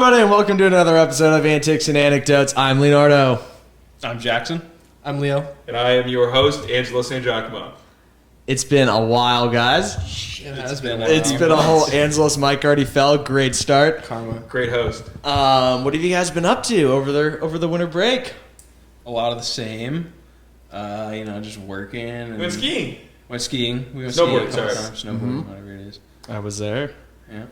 everybody, and welcome to another episode of Antics and Anecdotes. I'm Leonardo. I'm Jackson. I'm Leo. And I am your host, Angelo Sangiacomo. It's been a while, guys. It has been. It's been a whole Angelo's mic already fell. Great start. Karma. Great host. What have you guys been up to over the winter break? A lot of the same. Just working. And We went skiing. Went skiing. We went Snowboarding, skiing a couple sorry. times. Snowboarding, whatever it is. I was there. Yeah.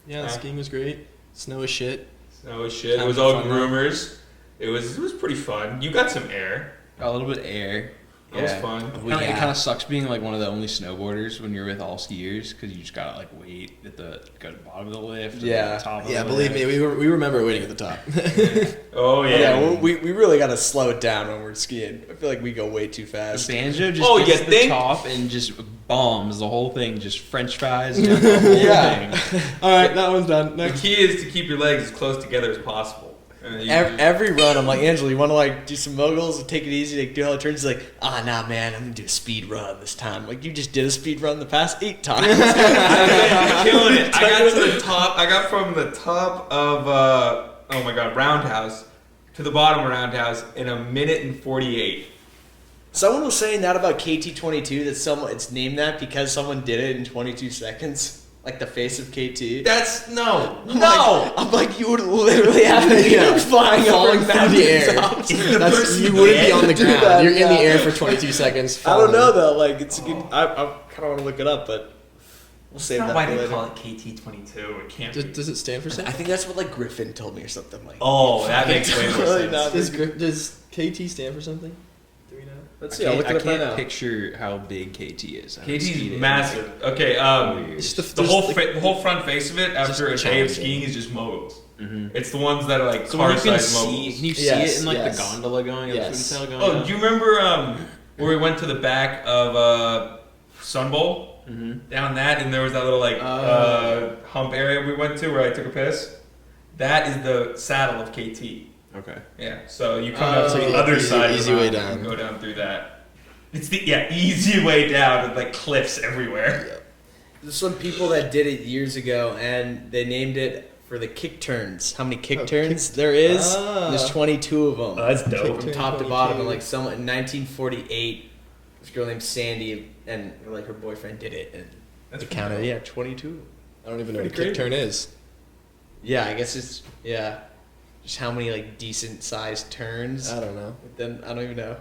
Yeah, the skiing was great. Snow is shit. Snow was shit. It How was was it all fun, groomers. It was pretty fun. You got some air. Got a little bit of air. That was fun. It kind of sucks being like one of the only snowboarders when you're with all skiers because you just gotta like wait at go to the bottom of the lift. Yeah. The top of Yeah, the believe lift. me, we remember waiting at the top. Oh, yeah. Yeah, we really got to slow it down when we're skiing. I feel like we go way too fast. Banjo just Oh, gets you to the think? top and just bombs the whole thing, just French fries down the whole Yeah. thing. All right, that one's done. The Next. key is to keep your legs as close together as possible. Every run, I'm like, Angelo, you want to like do some moguls and take it easy, like do all the turns? He's like, nah, man, I'm gonna do a speed run this time. Like, you just did a speed run the past 8 times. I'm killing it. I got to the top. I got from the top of roundhouse to the bottom of roundhouse in 1:48. Someone was saying that about KT22, that it's named that because someone did it in 22 seconds. Like the face of KT. That's no. I'm like, you would literally have to be flying Falling over through the air. mountaintops. You wouldn't be on the Do ground. that, You're in the yeah. air for 22 seconds. I don't know though. Like, it's a good. I kind of want to look it up, but we'll save that Why for they later. call it KT22? It can't. Does it stand for I something? think that's what like Griffin told me or something like. Oh, that makes way more Really sense. not. Does KT stand for something? Do we know? Let's see. I'll look I it up right can't now. picture how big KT is. I haven't KT's skied it in massive. Okay, It's the whole front face of it after a just day of challenging. skiing is just moguls. Mhm. It's the ones that are like So when you can car-sized see, moguls. can you see Yes, it in like yes. the gondola going, or Yes. the food tail going? Oh, do you remember where we went to the back of Sun Bowl? Mm-hmm. Down that, and there was that little like hump area we went to where I took a piss. That is the saddle of KT. Okay. Yeah, so you come down to the so other easy- side easy of the way mountain and down. go down through that. It's the easy way down with like cliffs everywhere. There's some people that did it years ago, and they named it for the kick turns. How many kick turns there is? Ah. There's 22 of them. That's dope. From top to bottom, and like someone in 1948, this girl named Sandy and like her boyfriend did it, and That's it counted. Yeah, 22. I don't even know what a Pretty kick turn is. Yeah, I guess it's just how many like decent sized turns. I don't know. But then I don't even know.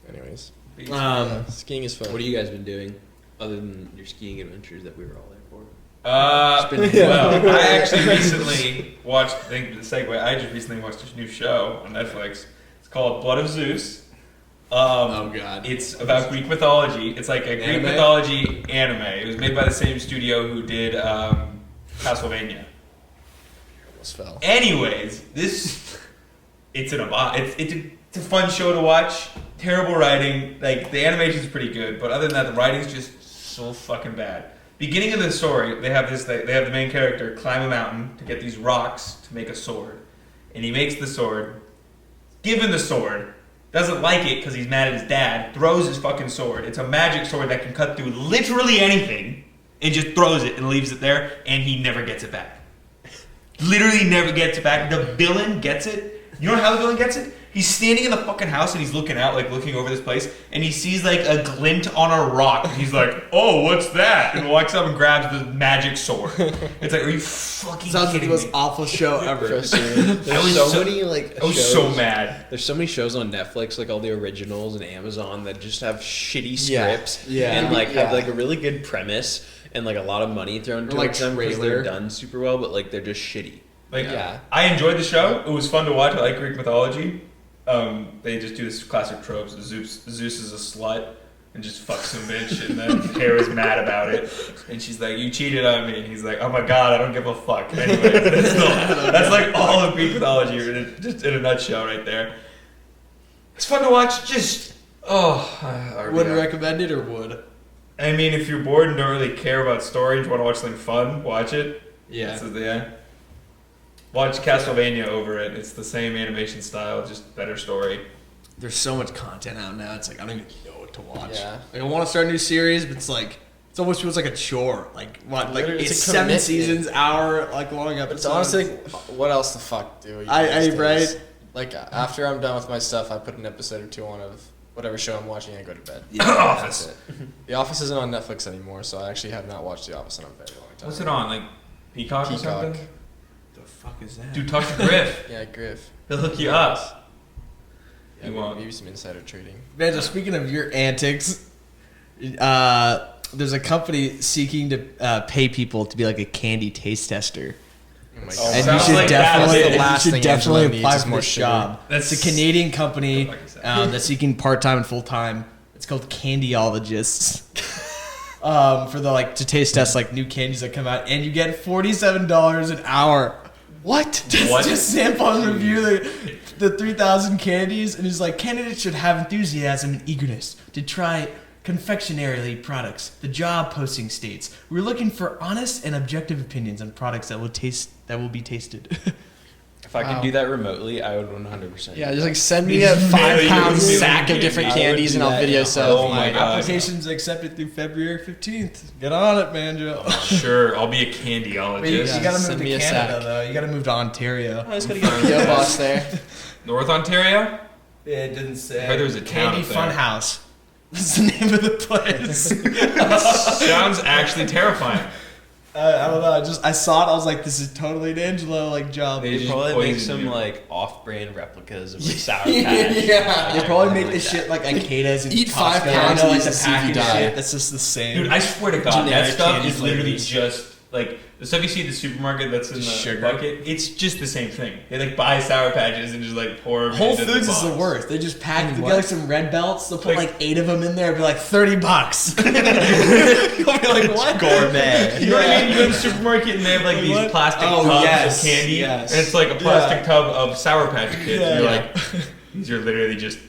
Anyways, Um, skiing is fun. What have you guys been doing other than your skiing adventures that we were all there for? Well, I actually recently watched. Thank you for the segue. I just recently watched this new show on Netflix. It's called Blood of Zeus. oh god. It's about Greek mythology. It's like a Greek Anime? mythology anime. It was made by the same studio who did Castlevania. Almost fell. Anyways, it's a fun show to watch. Terrible writing. Like the animation's pretty good, but other than that, the writing's just so fucking bad. Beginning of the story, they have the main character climb a mountain to get these rocks to make a sword, and he makes the sword. Given the sword, doesn't like it because he's mad at his dad. Throws his fucking sword. It's a magic sword that can cut through literally anything, and just throws it and leaves it there, and he never gets it back. Literally never gets it back. The villain gets it. You know how the villain gets it? He's standing in the fucking house and he's looking out, like looking over this place, and he sees like a glint on a rock. And he's like, "Oh, what's that?" And walks up and grabs the magic sword. It's like, are you fucking Sounds like the kidding most me? awful show ever. There's I was so so- many like. I was shows. so mad. There's so many shows on Netflix, like all the originals and Amazon, that just have shitty Yeah. scripts Yeah. and like have Yeah. like a really good premise and like a lot of money thrown Or, like, towards them because trailer. they're done super well, but like they're just shitty. Like, Yeah. I enjoyed the show. It was fun to watch. I like Greek mythology. They just do this classic tropes. Zeus is a slut and just fucks some bitch, and then Hera's mad about it, and she's like, "You cheated on me," and he's like, "Oh my god, I don't give a fuck." Anyway, that's like all of Greek mythology just in a nutshell right there. It's fun to watch. Just Wouldn't recommend it or would? I mean, if you're bored and don't really care about story and you want to watch something fun, watch it. Yeah. Yeah. Watch Castlevania over it. It's the same animation style, just better story. There's so much content out now. It's like I don't even know what to watch. Yeah. Like I want to start a new series, but it's like It almost feels like a chore. Like what? Like Literally, it's it's a 7 commitment. seasons, hour like long episodes. It's honestly, what else the fuck do you I these days? right. Like, after I'm done with my stuff, I put an episode or two on of whatever show I'm watching and I go to bed. Office. That's it. The Office isn't on Netflix anymore, so I actually have not watched The Office in a very long time. What's it on? Like Peacock, or Peacock. something? The fuck is that? Dude, talk to Griff. Yeah, Griff. He'll hook you up. Yeah, You won't. maybe some insider trading. Man, just speaking of your antics, there's a company seeking to pay people to be like a candy taste tester. Oh my Oh, god. And you sounds should like definitely, that's the last you should thing definitely Angelo apply needs is for more this sugar. job. That's- It's a Canadian company What the fuck is that? that's seeking part-time and full-time. It's called Candyologists. For the to taste test like new candies that come out, and you get $47 an hour. What? Just sample and review the 3,000 candies, and it's like candidates should have enthusiasm and eagerness to try confectionery products. The job posting states, "We're looking for honest and objective opinions on products that will be tasted." If I could Wow. do that remotely, I would 100%. Yeah, just like send me Just a mail 5-pound you sack candy. of different I would candies do and I'll that, video yeah. sell Oh them. my God. Applications accepted through February 15th. Get on it, man, Joe. Sure, I'll be a Wait, candyologist. you Yeah, gotta send move me to a Canada, sack. though. You gotta move to Ontario. I just gotta get a PO box there. North Ontario? Yeah, it didn't say. I heard there was a town Candy up there. Funhouse. That's the name of the place. Sounds actually terrifying. I don't know. I saw it. I was like, this is totally an Angelo job. They They just probably make poisoned some you. like off-brand replicas of like Sour Patch. Yeah, they probably make like this that. shit like Ikedas and Eat Costco. 5 pounds You know, of like these the and see if you packaged die. shit. That's just the same. Dude, I swear to God, that Generic stuff candy is literally flavors. just like the stuff you see at the supermarket that's in the Sugar. bucket. It's just the same thing. They like buy Sour Patches and just like pour them Whole into Foods the is the box. worst. They just pack. They What? get like some red belts. They'll put Like- like 8 of them in there. It'll be like $30. You'll be like, what? Gourmet. You know what I mean? You go to the supermarket and they have like these What? plastic Oh, tubs yes, of candy, yes. and it's like a plastic Yeah. tub of Sour Patch Kids. Yeah. And you're Yeah. like, these are literally just.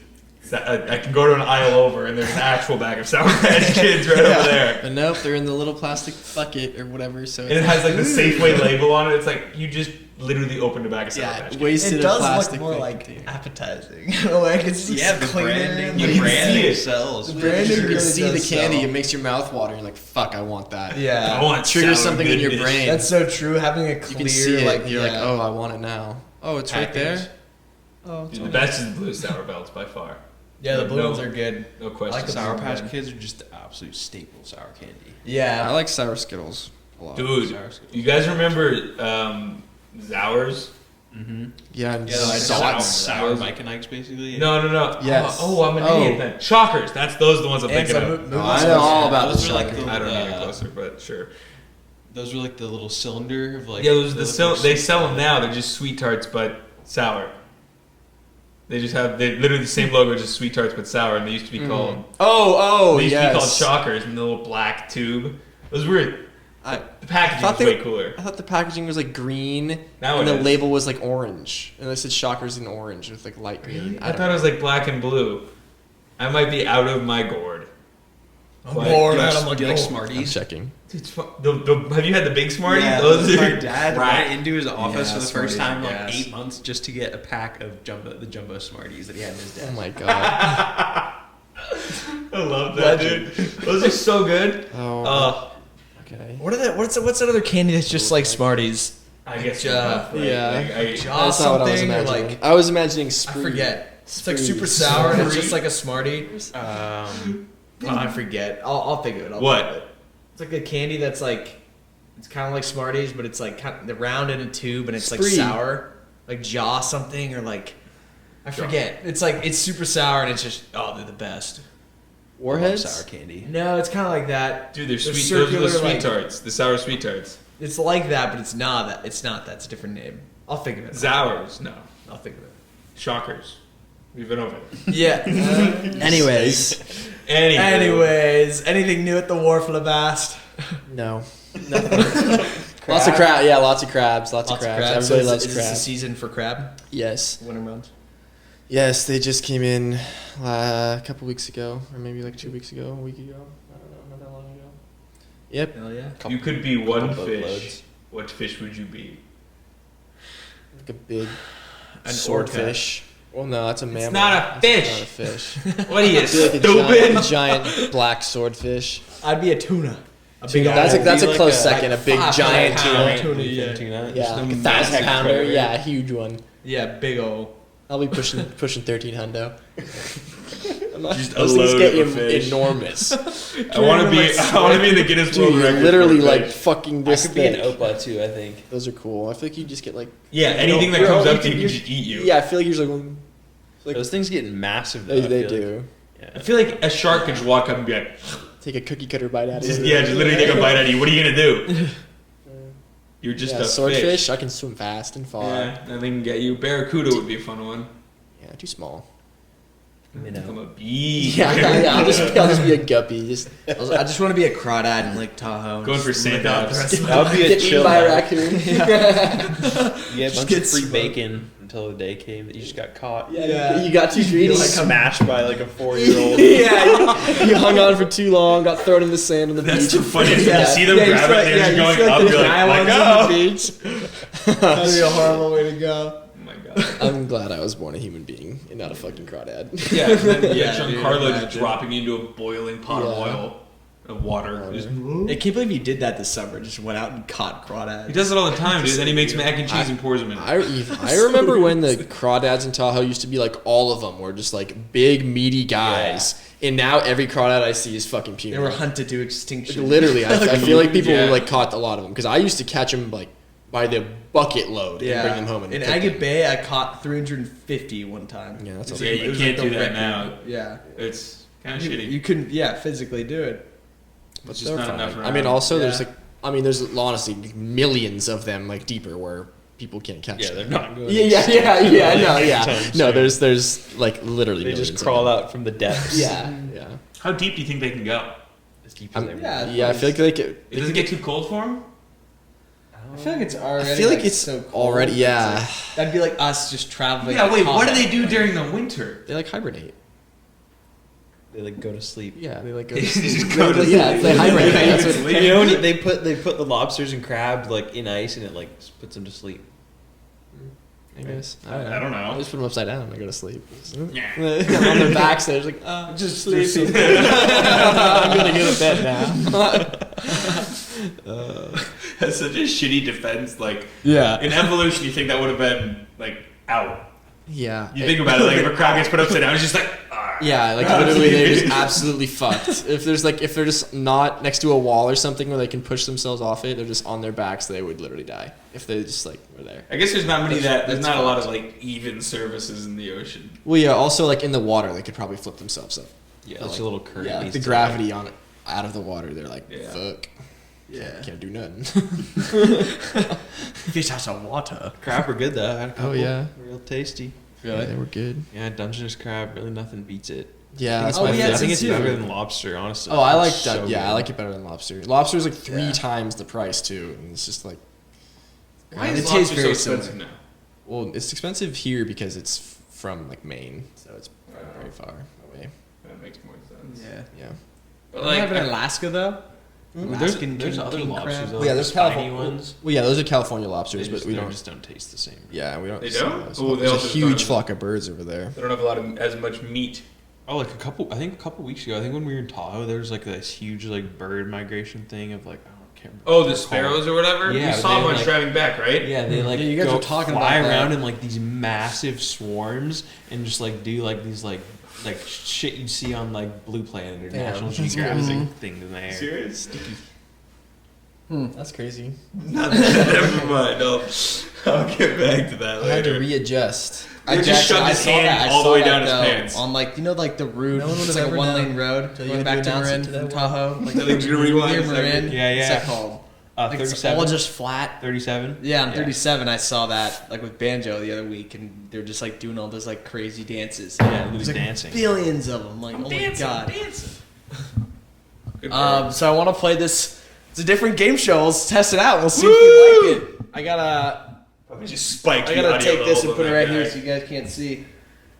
I can go to an aisle over and there's an actual bag of Sour Patch Kids right over there. But nope, they're in the little plastic bucket or whatever, so And it has like the Safeway label on it. It's like you just literally opened a bag of Sour Patch Kids. wasted It a does plastic look more big like container. appetizing. Like it's just Yeah, the cleaner. branding. and You The can branding see it. sells. The branding You really can see the does candy, sell. it makes your mouth water. You're like, fuck, I want that. Yeah. I want Triggers sour something in your goodness. brain. That's so true. Having a You clear, can see it. like You're like, yeah. oh, I want it now. Oh, it's right Package. there. Oh, it's Dude, on the best is the blue Sour Belts by far. Yeah, the blue No- ones are good. No question. I like the Sour blue Patch one. Kids are just the absolute staple sour candy. I Yeah. like sour Skittles a lot. Dude, Sour Skittles. you guys remember Zowers? Mm-hmm. Yeah, and Yeah, like sour. sour Mike and Ike's basically. No. Yes. Oh, I'm an Oh. idiot then. Shockers. Those are the ones I'm And thinking some of. mo- I know all about Those the are like shocker. the- I don't need it closer, but sure. Those were like the little cylinder of like. Yeah, those are they the look like they sweet sell them tarts. now. They're just sweet tarts, but sour. They literally the same logo, just sweet tarts but sour, and they used to be called. Oh, They used to be called yes. Shockers in the little black tube. It was weird. I The packaging thought was they- way cooler. I thought the packaging was like green, Now and it the is. label was like orange, and it said Shockers in orange with like light green. I thought it was like black and blue. I might be out of my gourd. I'm Like, bored. Do you I'm like, like, do you like oh. I'm Smarties? checking. Dude, have you had the big Smarties? Yeah, Those my are dad right. went into his office Yeah, for the first Smarties time are in like gas. 8 months just to get a pack of the jumbo Smarties that he had in his desk. Oh my god. I love that, dude. Those are so good. Oh. Okay. What are that? What's that other candy that's just like Smarties? I guess Ja- you're tough, right? yeah. Like, Ja- That's not what I was something, or, imagining. like- I was imagining I Spree. forget. It's like Spree. super sour and it's Spree? just like a Smartie. I forget. I'll think of it. What? Think of it. It's like a candy that's like, it's kind of like Smarties, but it's like kind of, they're round in a tube and it's like Spree. sour, like Jaw something or like, I forget. It's like it's super sour and it's just they're the best. Warheads? Sour candy. No, it's kind of like that. dude, they're They're sweet. Those are the circular, sweet like- tarts. The sour sweet tarts. It's like that, but it's not that. It's not that. It's a different name. I'll think of it. Zowers. No. I'll think of it. Shockers. We've been over it. Yeah. Anyways. Anyway. Anyways, anything new at the Wharf, Labast? No. Lots of crab. Yeah, lots of crabs. Lots of crabs. So Everybody loves is this the crab. season for crab? Yes. Winter months. Yes, they just came in a couple weeks ago, or maybe like 2 weeks ago, a week ago. I don't know, not that long ago. Yep. Hell yeah. You could be one couple fish. boatloads. What fish would you be? Like a big An swordfish. Well, no, that's a mammal. not a That's fish. not a fish. What are you, It'd be like stupid? a giant black swordfish. I'd be a tuna. That's a close second. A big 500 giant pound tuna. Tuna. Yeah, Just like a 1,000 pounder. predator. Yeah, a huge one. Yeah, big ol'. I'll be pushing 13 hundo. Just a Those things load get of a fish. enormous. I want to be in the Guinness World Dude, Record. literally for a like fish. fucking That this could be an thick. opa too, I think. Those are cool. I feel like you just get like. Yeah, anything that Bro, comes you up to you can- can just eat you. Yeah, I feel like you're just like. Like Those things get massive. Though, they I feel do. Like. I Yeah. feel like a shark could just walk up and be like, Take a cookie cutter bite out of just, it. yeah, just literally take a bite out of you. What are you gonna do? You're just Yeah, a swordfish. fish. I can swim fast and far. Yeah, nothing can get you. Barracuda would be a fun one. Yeah, too small. I'm a bee. Yeah, I'll just be a guppy. Just I just want to be a crawdad in Lake Tahoe. Going for Just live sand out the dogs. rest of my That would be a get eaten chill. by a life. raccoon. You get a Just bunch get of free smoked. bacon until the day came that you just got caught. Yeah, you got too greedy. Like smashed by like a 4-year-old. Yeah, you hung on for too long, got thrown in the sand on the That's beach. the funniest. Yeah. You see them Yeah, you grab feel it, like- they're yeah, just you going feel like up. the You're like, giant let ones on go. the beach. That'd be a horrible way to go. Oh my god. I'm glad I was born a human being and not a fucking crawdad. Yeah, and then you Yeah, got dude, Giancarlo just imagine. dropping you into a boiling pot of Yeah. oil, of water. Water. Just- I can't believe you did that this summer. Just went out and caught crawdads. he does it all the time, dude. Then he makes mac and cheese and pours them in. I remember when the crawdads in Tahoe used to be like all of them were just like big meaty guys, and now every crawdad I see is fucking puny. They were hunted to extinction. Literally, I feel like people Yeah. like caught a lot of them because I used to catch them like by the bucket load and bring them home. And in cook Agate them. Bay, I caught 350 one time. Yeah, that's It was a Yeah, like- you it was can't like do the that record. now. Yeah. It's kind of You, shitty. you couldn't, physically do it. It's They're just not fine. enough around. I mean, also there's Yeah. there's honestly millions of them like deeper where people can't catch Yeah, them. they're not good. No, there's like literally They millions just of crawl them. out from the depths. Yeah. How deep do you think they can go? As deep as they want. Yeah. Yeah, I feel like they could. It doesn't get too cold for them? I feel like it's already. I feel like it's so cold. already. It's Yeah, like- that'd be like us just traveling. Yeah, to wait, what do Tahoe. they do during the winter? they like hibernate. They like go to sleep. Yeah, they like go. They To just sleep. go to Yeah, sleep. they hibernate. They That's even what. sleep. You know, when they put the lobsters and crabs like in ice and it like puts them to sleep. I guess. I don't know. I just put them upside down and I go to sleep. Yeah. On their backs, they're just like, Just sleep. sleep. I'm gonna go to bed now. That's such a shitty defense. Like, Yeah. in evolution, you think that would have been, like, out. Yeah. You think about it, like, if a crab gets put upside down, it's just like, ah. Yeah, like literally they're just absolutely fucked. If they're just not next to a wall or something where they can push themselves off it, they're just on their backs, they would literally die. If they just like were there. I guess there's not many there's That's not a lot of, fucked. like, even surfaces in the ocean. Well yeah, also like in the water they could probably flip themselves up. Yeah, Like, it's a little current. Yeah, like the leads to gravity on it out of the water, they're like, Yeah. fuck. Yeah. Can't do nothing. Fish out of water. that. Crab are good though. I had a couple. yeah. Real tasty. Yeah, they were good. Yeah, Dungeness crab. Really, nothing beats it. Yeah, that's Oh, my we had favorite. I think it's too. better than lobster, honestly. Oh, I like It's that. so Yeah, I good. like it better than lobster. Lobster is like 3 Yeah. times the price too, and it's just like, Why It is tastes lobster so very expensive similar. now? well, it's expensive here because it's from like Maine, so it's very far away. That makes more sense. Yeah. Yeah. But, Don't they have it in I- Alaska though? There's Alaskan other king lobsters. crab. Though, Well, yeah, like there's spiny California ones. Well, yeah, those are California They lobsters, just, but we they don't. just don't taste the same. Yeah, we don't. They see don't? those. Oh, they There's also a huge don't- flock of birds over there. They don't have a lot of as much meat. Oh, like I think a couple weeks ago, I think when we were in Tahoe, there was like this huge like bird migration thing of like, I can't remember. Oh, what the they're sparrows called. or whatever? Yeah, we saw they a were, bunch like- driving back, right? Yeah, they like Yeah, you guys go were talking fly about that. around in like these massive swarms and just like do like these like shit you'd see on like Blue Planet or Damn, National that's Geographic crazy. things in the air. Serious? That's crazy. Not that, never mind. I'll get back to that I had to later. readjust. He just shoved his hand all the way down his pants. On like like the route. No one would it's have like a ever 1-lane road. till You you go back had to to announce it Marin to that from Tahoe. Like Like, you rewind near a second. Marin. Yeah, What's yeah. that called? Like it's 37. all just flat. 37. Yeah, on Yeah. 37, I saw that like with Banjo the other week, and they're just like doing all those like crazy dances. Yeah, There's literally like dancing. billions of them. Like, oh my god. Good girl. So I want to play this. It's a different game show. Let's test it out. We'll see if you like it. I Probably just spiked the gotta audio take this level and put it of right that here guy. so you guys can't see. do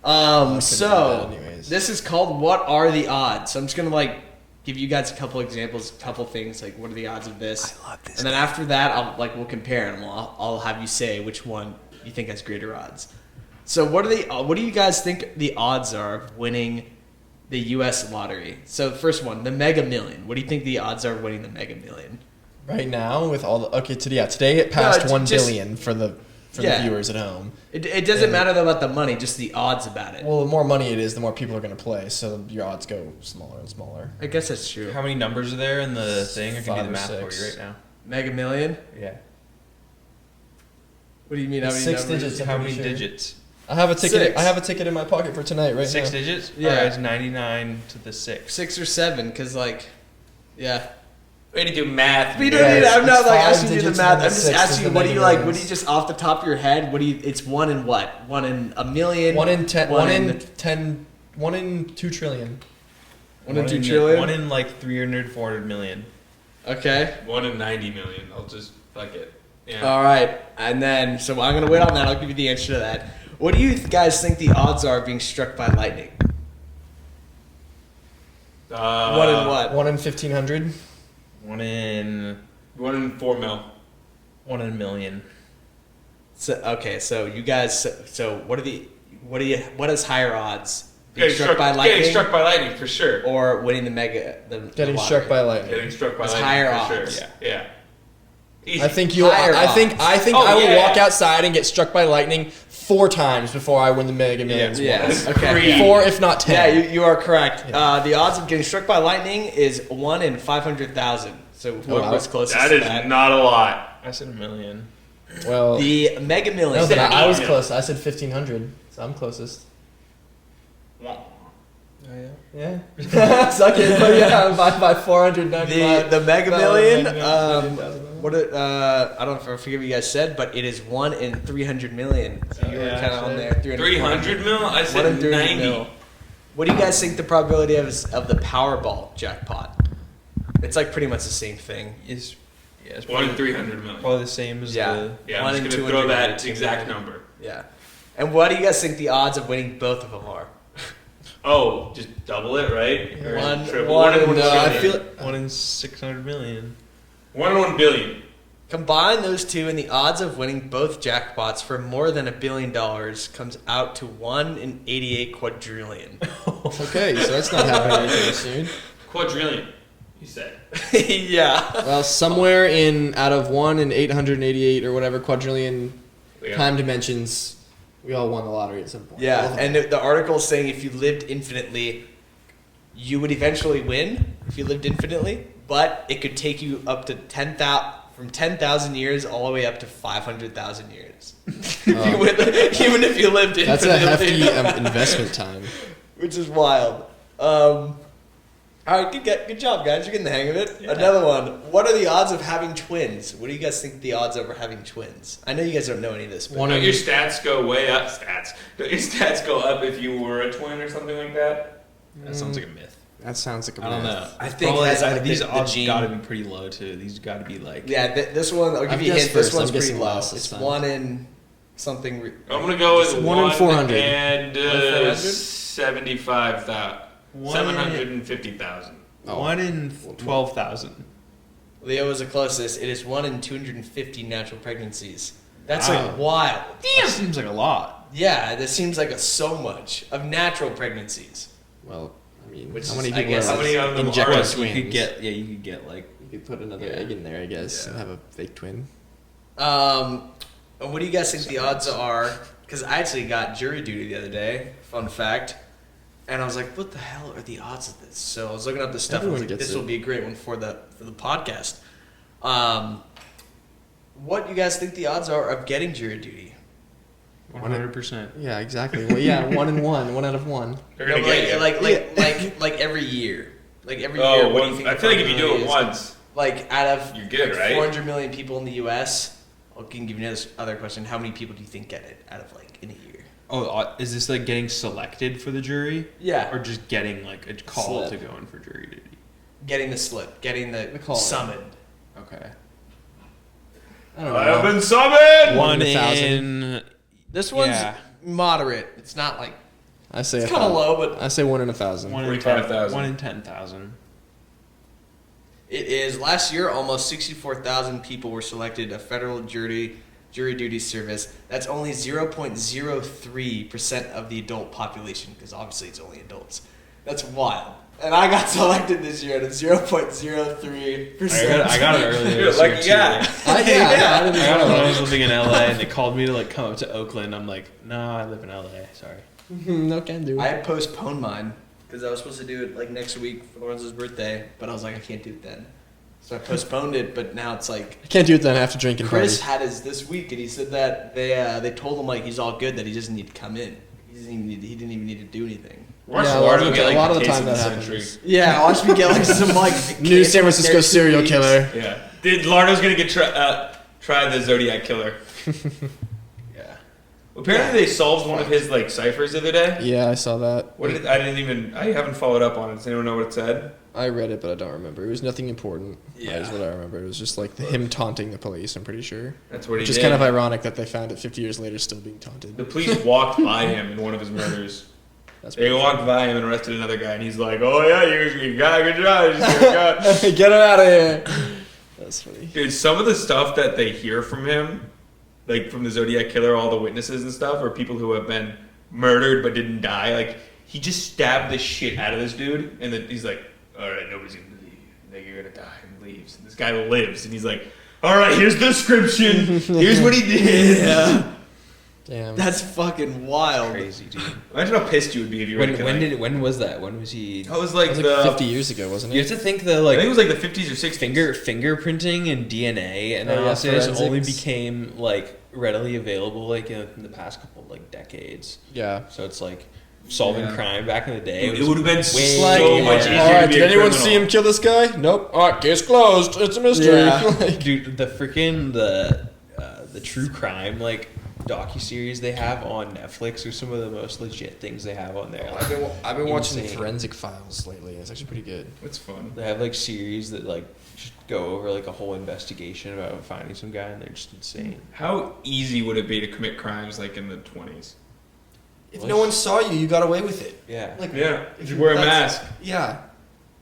that So anyways. this is called "What Are the Odds?" So I'm just gonna like give you guys a couple examples, a couple things like what are the odds of this. I love this. And then after that, we'll compare and I'll have you say which one you think has greater odds. So what do you guys think the odds are of winning the U.S. lottery. So the first one, the Mega Million. What do you think the odds are of winning the Mega Million? Right now, with all the today it passed No, 1 just- billion for the Yeah. viewers at home. It doesn't matter about the money, just the odds about it. Well, the more money it is, the more people are going to play, so your odds go smaller and smaller. I guess that's true. How many numbers are there in the thing? I can do 5 the or math for 6. you right now. Mega Million? Yeah. What do you mean? How It's many 6 numbers? digits. I'm How pretty many sure. digits? I have a ticket. 6. I have a ticket in my pocket for tonight, right 6 now. digits? Yeah. Alright, it's 99 to the 6. 6 or 7, because, like, yeah. We need to do math. We don't Yeah, need. I'm not it's like 5 asking you the digits math. and I'm just 6 is asking you. the What do you Mega like? What do Millions. you just off the top of your head? What do you? It's 1 in what? 1 in a million. 1 in 10. 1 in in 10. 1 in 2 trillion. 1 in 2 trillion. 1 in like 300, 400 million. Okay. 1 in 90 million. I'll just fuck it. Yeah. All right. And then, so I'm gonna wait on that. I'll give you the answer to that. What do you guys think the odds are of being struck by lightning? 1 in what? 1 in 1500. 1 in 1 in 4 mil. 1 in a million. So, okay. So you guys. So what what is higher odds? Being Getting struck by lightning Getting struck by lightning for sure. or winning the mega? The Getting lottery? struck by lightning. Getting struck by It's lightning higher for odds. sure. Yeah. Easy. I think you'll. Higher I think. odds. I Oh, will yeah. walk outside and get struck by lightning 4 times before I win the Mega Millions. Yeah. once. Okay. Crazy. 4, if not 10. Yeah, you are correct. Yeah. The odds of getting struck by lightning is 1 in 500,000. So whoever wow. was closest That to is that. not a lot. I said a million. Well, The Mega no, Millions. but I was Yeah. close. I said 1500, so I'm closest. Oh, Yeah. Suck it. But yeah, by 495. The Mega Million. 499,000. What it, I don't know if I forget what you guys said, but it is 1 in 300 million. So you were Yeah, kind of on actually. there. 300 mil? I 1 said in 300 90. mil. What do you guys think the probability of the Powerball jackpot? It's like pretty much the same thing. It's 1 in 300 million. probably the same as Yeah. the. Yeah, 1 I'm in just going to 200 throw that 200 exact million. number. Yeah. And what do you guys think the odds of winning both of them are? Oh, just double it, right? Or One- triple? one 1 in in, 1 I billion. feel- 1 in 600 million. 1 in 1 billion. Combine those two, and the odds of winning both jackpots for more than $1 billion comes out to 1 in 88 quadrillion. Okay, so that's not happening anytime soon. Quadrillion, you said. Yeah. Well, somewhere out of 1 in 888 or whatever quadrillion Yeah. time dimensions, we all won the lottery at some point. Yeah, and the article is saying if you lived infinitely, you would eventually win if you lived infinitely, but it could take you up to 10,000 years all the way up to 500,000 years. If you Oh. win, even if you lived infinitely. That's a hefty investment time. Which is wild. All right, good job, guys. You're getting the hang of it. Yeah. Another one. What are the odds of having twins? What do you guys think the odds of having twins? I know you guys don't know any of this, but One Don't in- your stats go way up? Don't your stats go up if you were a twin or something like that? That sounds like a myth. That sounds like a I don't myth. know. I think Probably, that's like these the odds gene. got to be pretty low too. These got to be like. yeah, this one, I'll give I've you a guessed hint. This first. one's I'm pretty guessing low. last It's this time. 1 in something. I'm gonna go with 1 in 400. and 1 in 400? 75,000. 750,000. Oh. 1 in 12,000. Leo was the closest. It is 1 in 250 natural pregnancies. That's Wow. like wild. That seems like a lot. Yeah, that seems like so much of natural pregnancies. Well, I mean, Which how is- many I people guess are How many of them injected are twins? You could get you could get like You could put another Yeah. egg in there, I guess, Yeah. and have a fake twin. And what do you guys think the odds are? Because I actually got jury duty the other day. Fun fact. And I was like, what the hell are the odds of this? So I was looking up this stuff. And I was Everyone like, gets this it. will be a great one for the podcast. What do you guys think the odds are of getting jury duty? 100%. Yeah, exactly. Well, yeah, 1 in 1 out of 1. They're No, gonna but get you. like every year. Like every year, Oh, what do you think I the feel like if you do probability it is? once, Like out of You're good, like right? 400 million people in the U.S., I can give you another other question. How many people do you think get it out of like in a year? Oh, is this like getting selected for the jury? Yeah. Or just getting like a call Slip. to go in for jury duty? Getting the slip, getting the call. summoned. Okay. I don't I have know. been summoned. 1 in 1,000. This one's Yeah. moderate. It's not like I say it's a kind of 1,000. low, but I say 1 in 1,000. 1 in 45,000. 1 in 10,000. it is. Last year, almost 64,000 people were selected a federal jury duty service. That's only 0.03% of the adult population, because obviously it's only adults. That's wild. And I got selected this year at a 0.03%. I got it earlier. You're this like, year, too. yeah. I got it I got it when I as was living in LA, and they called me to like come up to Oakland. I'm like, no, I live in LA. Sorry. well. No can do. I had postponed mine because I was supposed to do it like next week for Lorenzo's birthday, but I was like, I can't do it then. So I postponed it, but now it's like I can't do it then. I have to drink and Chris party. had his this week, and he said that they told him like he's all good, that he doesn't need to come in. He didn't even need to do anything. Watch Yeah, Lardo a get like lot of the case time of that century. happens. Yeah, watch me get like some like New San Francisco serial killer. Yeah. Lardo's gonna get try the Zodiac killer. Yeah. Apparently they solved one of his like ciphers the other day. Yeah, I saw that. What did I haven't followed up on it. Does anyone know what it said? I read it, but I don't remember. It was nothing important. Yeah. Is what I remember. It was just like him taunting the police. I'm pretty sure. That's what he Which did. is kind of ironic that they found it 50 years later, still being taunted. The police walked by him in one of his murders. That's They walked by him and arrested another guy, and he's like, "Oh yeah, you got a good job. You just got." Get him out of here. That's funny. Dude, some of the stuff that they hear from him, like from the Zodiac killer, all the witnesses and stuff, are people who have been murdered but didn't die. Like he just stabbed the shit out of this dude, and then he's like, "All right, nobody's gonna believe you. Like you're gonna die," and leaves. And this guy lives, and he's like, "All right, here's the description. Here's what he did." Yeah, Damn. that's fucking wild. Crazy, dude. Imagine how pissed you would be if you were. When was that? When was he? That was like That was the. like 50 years ago, wasn't You it? have to think the I like think it was like the 50s or 60s. fingerprinting and DNA yeah, analysis only forensics. became like readily available like in the past couple like decades. Yeah. So it's like solving crime back in the day. It would have been way so much easier All right, to be did a anyone criminal. see him kill this guy? Nope. All right, case closed. It's a mystery. Yeah. Like, Dude, the freaking the true crime like docuseries they have on Netflix are some of the most legit things they have on there. Like, I've been watching Insane. Forensic Files lately. It's actually pretty good. It's fun. they have like series that like just go over like a whole investigation about finding some guy, and they're just insane. How easy would it be to commit crimes like in the 20s? If no one saw you, you got away with it. Yeah. Like, Yeah, if you wear a that's- mask. Yeah.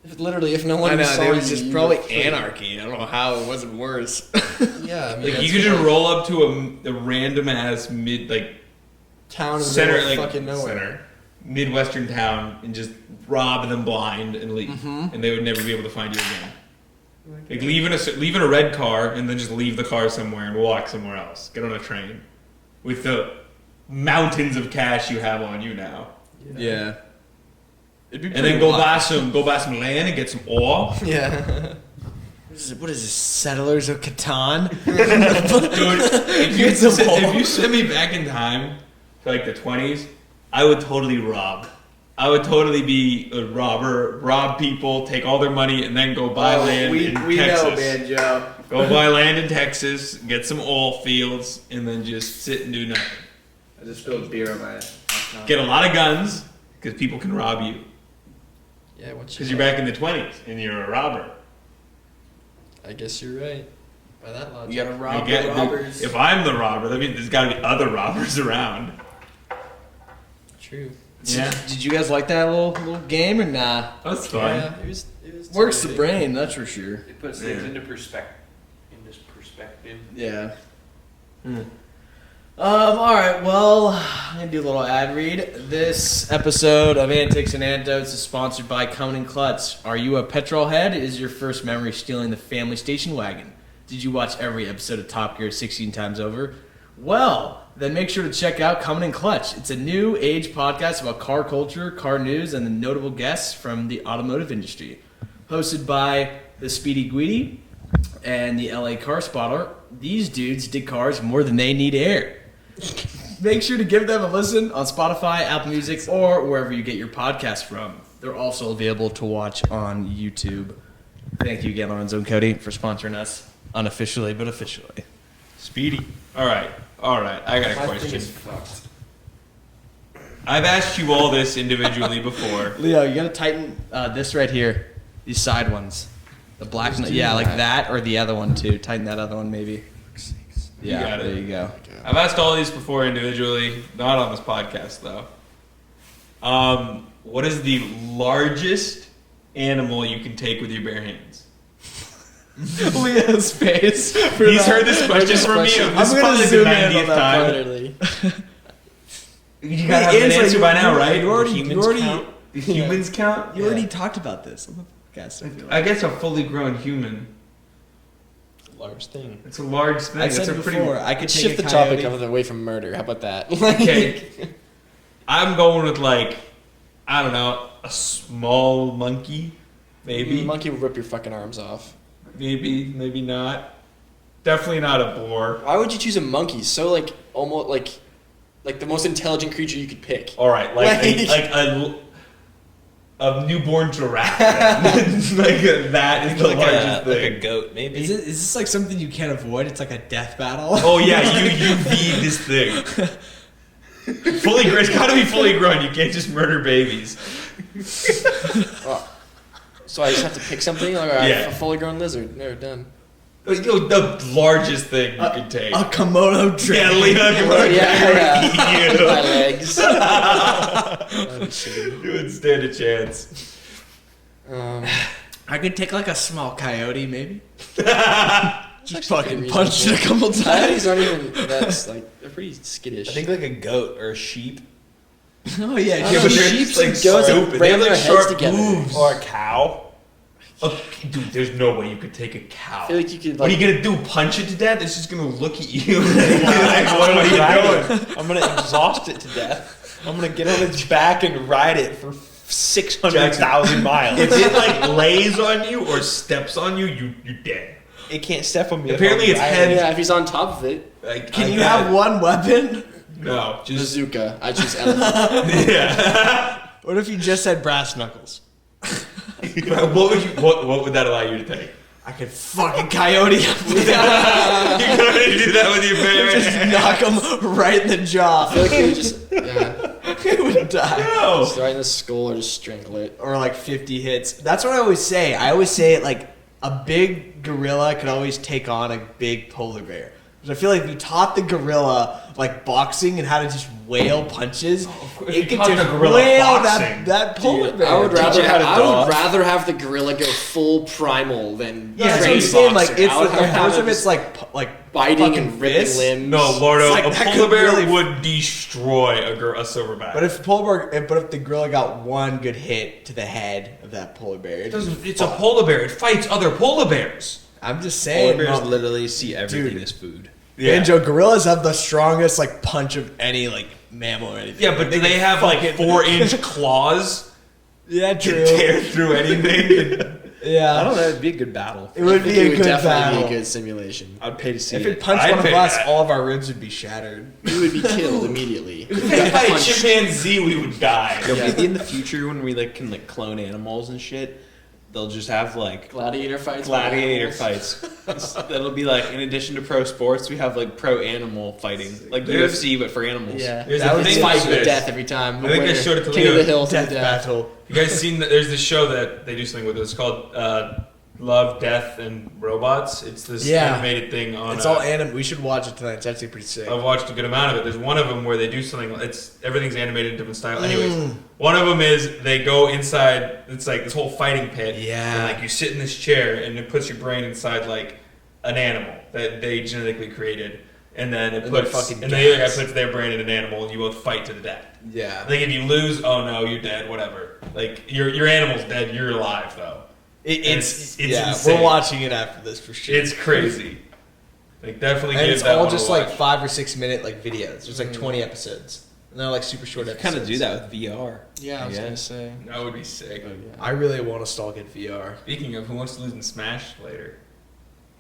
If no one I know, saw there you, was just you probably were free. anarchy. I don't know how it wasn't worse. Yeah, I mean, Like that's you could just what- roll up to a random ass town in the center, middle of like fucking nowhere. center, midwestern town, and just rob them blind and leave, and they would never be able to find you again. Like leave in a red car and then just leave the car somewhere and walk somewhere else. Get on a train with the mountains of cash you have on you now, Yeah. and then go buy some land and get some ore. Yeah. What is this? Settlers of Catan? Dude, if you sent me back in time to like the 20s, I would totally rob. I would totally be a robber, rob people, take all their money, and then go buy land in we Texas. know, Banjo. Go buy land in Texas, get some oil fields, and then just sit and do nothing. I just spilled beer on my. Get a lot of guns, because people can rob you. Yeah, once Because you're back in the 20s, and you're a robber. I guess you're right. By that logic. You gotta rob You the get- robbers. If I'm the robber, that means there's got to be other robbers around. True. Yeah. Did you guys like that little game or nah? That's fun. Yeah, it was Works the brain, that's for sure. It puts things into perspective. Yeah. All right. Well, I'm gonna do a little ad read. This episode of Antics and Anecdotes is sponsored by Conan and Klutz. Are you a petrol head? Is your first memory stealing the family station wagon? Did you watch every episode of Top Gear 16 times over? Well, then make sure to check out Conan and Clutch. It's a new age podcast about car culture, car news, and the notable guests from the automotive industry. Hosted by the Speedy Guidi and the LA Car Spotter, these dudes dig cars more than they need air. Make sure to give them a listen on Spotify, Apple Music, or wherever you get your podcast from. They're also available to watch on YouTube. Thank you again, Lorenzo and Cody, for sponsoring us unofficially but officially. Speedy. All right. I got a My thing question. is fucked. I've asked you all this individually before. Leo, you gotta tighten this right here. These side ones. The black, yeah, like that, or the other one too. Tighten that other one, maybe. Yeah, got it. there you go. I've asked all these before individually, not on this podcast though. What is the largest animal you can take with your bare hands? Leo's face. He's heard this question from me. This I'm is gonna probably the zoom in on 90th that time. Literally. You gotta have an answer by now, right? You already, Humans count? Do humans count? You already talked about this on the podcast. I feel like. I guess a fully grown human. Large thing. It's a large thing. I It's said a before, pretty. I could Shift take the a topic coyote. of it away from murder. How about that? Okay. I'm going with like, I don't know, a small monkey, maybe. Monkey will rip your fucking arms off. Maybe not. Definitely not a boar. Why would you choose a monkey? So like almost like the most intelligent creature you could pick. All right, a newborn giraffe. Like that is the largest like thing. a goat, maybe. Is this like something you can't avoid? It's like a death battle. Oh yeah, you feed this thing. Fully grown. It's got to be fully grown. You can't just murder babies. So I just have to pick something, like a Yeah. fully grown lizard. No, done. The largest thing you could take. A Komodo Yeah, dragon. Leonardo. Yeah. You. My legs. That'd be shitty. You would stand a chance. I could take like a small coyote, maybe. Just Actually fucking pretty punch it a couple Coyotes times. aren't even. That's like they're pretty skittish. I think like a goat or a sheep. Oh yeah, I yeah, don't but know, they're sheep just like and goats stupid. that They have ram like their heads sharp together. hooves. Or a cow. Okay, dude, there's no way you could take a cow. I feel like you could. What Like, are you gonna do? Punch it to death? It's just gonna look at you. Like, what are you doing? I'm gonna exhaust it to death. I'm gonna get on its back and ride it for 600,000 miles. If it like lays on you or steps on you, you're dead. It can't step on me. if Apparently I'm its riding. head- yeah, if he's on top of it, Like, Can you have one weapon? No, just bazooka. I choose elephant. yeah. What if you just had brass knuckles? What would that allow you to take? I could fucking coyote him. You can already do that with your Just bare knock him right in the jaw. I feel like you would just He would die. No. just right in the skull or just strangle it. Or like 50 hits. That's what I always say. I always say it like a big gorilla could always take on a big polar bear. Because I feel like if you taught the gorilla like boxing and how to just wail punches, it could taught just the gorilla wail boxing. that polar bear. I would Teach rather it how to I would dodge. rather have the gorilla go full primal than Yeah, that's what train I'm saying. Like boxer. it's I would like rather have most of it it's like biting fucking and ripping fists. limbs. No, Lordo, It's like a that polar could bear really- would destroy a silverback. But if the gorilla got one good hit to the head of that polar bear, it's a polar bear. It fights other polar bears. I'm just Polar saying. bears bro. literally see everything Dude. as food. Banjo, gorillas have the strongest like punch of any like mammal or anything. Yeah, but do they can have like fucking- 4-inch claws Yeah, to true. tear through anything? Yeah, I don't know. It'd be a good battle. It would I think be it a would good definitely battle. be a good simulation. I'd pay to see If it. it punched I'd one of pick us, that. all of our ribs would be shattered. We would be killed immediately. If by a chimpanzee, we would die. Yo, Yeah. maybe in the future when we like can like clone animals and shit, they'll just have like Gladiator fights. gladiator with fights. That'll be like in addition to pro sports, we have like pro animal fighting, like There's- UFC but for animals. animals. Yeah, There's that a would thing be like fight to this. the death every time. I think I Winner. showed it to King of Leo. the Hill to Death the death. battle. You guys seen that? There's this show that they do something with. It's called Love, Death, and Robots. It's this Yeah. animated thing on. It's all anim. We should watch it tonight. It's actually pretty sick. I've watched a good amount of it. There's one of them where they do something. Everything's animated in different style. Anyways, Mm. one of them is they go inside. It's like this whole fighting pit. Yeah. And like you sit in this chair, and it puts your brain inside like an animal that they genetically created, and then it And they're puts fucking and the other guy gas. puts their brain in an animal, and you both fight to the death. Yeah. Like if you lose, oh no, you're dead. Whatever. Like your animal's dead. You're alive though. It's yeah. insane. We're watching it after this for sure. It's crazy. Like definitely. and give it's that all one a just like watch. 5 or 6 minute like videos. There's like 20 episodes, and they're like super short episodes. Kind of do that with VR. Yeah, I was Yeah. gonna say. That would be sick. I really want to stall get VR. Speaking of, who wants to lose in Smash later?